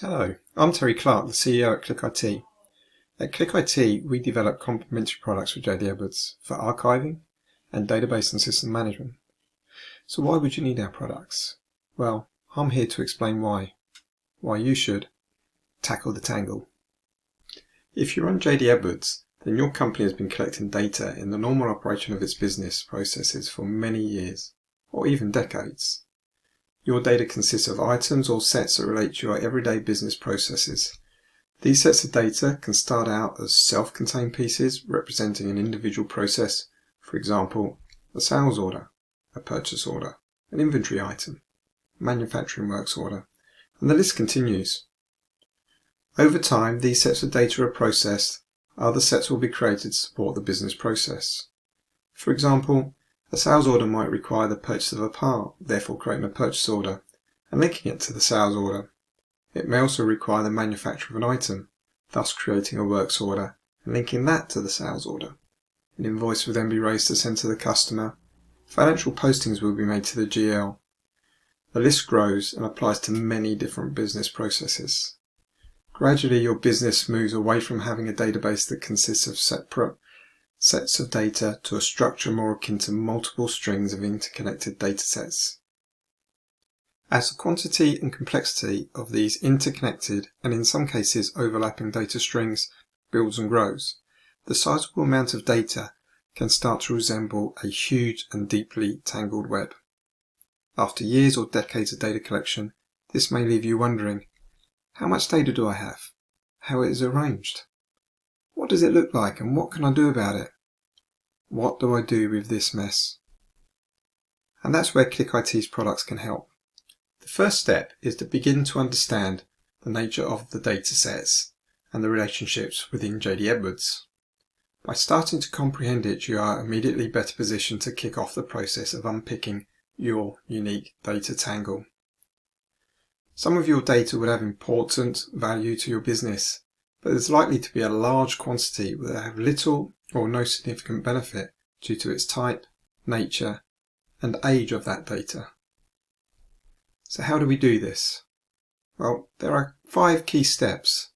Hello, I'm Clarke, the CEO at Clarke IT. At Clarke IT, we develop complementary products for JD Edwards for archiving and database and system management. So why would you need our products? Well, I'm here to explain why you should tackle the tangle. If you're on JD Edwards, then your company has been collecting data in the normal operation of its business processes for many years, or even decades. Your data consists of items or sets that relate to your everyday business processes. These sets of data can start out as self-contained pieces representing an individual process, for example, a sales order, a purchase order, an inventory item, a manufacturing works order, and the list continues. Over time, these sets of data are processed, other sets will be created to support the business process. For example, a sales order might require the purchase of a part, therefore creating a purchase order and linking it to the sales order. It may also require the manufacture of an item, thus creating a works order and linking that to the sales order. An invoice will then be raised to send to the customer. Financial postings will be made to the GL. The list grows and applies to many different business processes. Gradually, your business moves away from having a database that consists of separate sets of data to a structure more akin to multiple strings of interconnected datasets. As the quantity and complexity of these interconnected and in some cases overlapping data strings builds and grows, the sizable amount of data can start to resemble a huge and deeply tangled web. After years or decades of data collection, this may leave you wondering, how much data do I have? How it is arranged? What does it look like and what can I do about it? What do I do with this mess? And that's where Clarke IT's products can help. The first step is to begin to understand the nature of the data sets and the relationships within JD Edwards. By starting to comprehend it, you are immediately better positioned to kick off the process of unpicking your unique data tangle. Some of your data will have important value to your business, but there's likely to be a large quantity that have little or no significant benefit due to its type, nature, and age of that data. So how do we do this? Well, there are 5 key steps.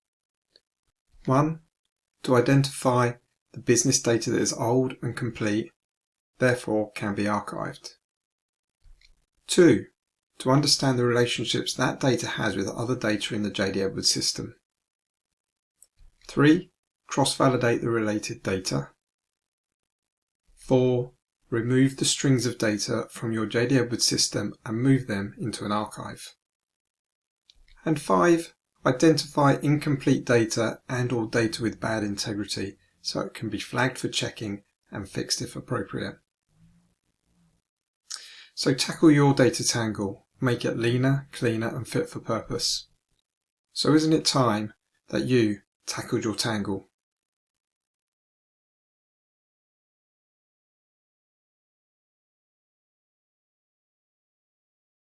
1. To identify the business data that is old and complete, therefore can be archived. 2. To understand the relationships that data has with other data in the JD Edwards system. 3. Cross-validate the related data. 4. Remove the strings of data from your JD Edwards system and move them into an archive. And 5. Identify incomplete data and or data with bad integrity so it can be flagged for checking and fixed if appropriate. So tackle your data tangle. Make it leaner, cleaner and fit for purpose. So isn't it time that you tackled your tangle?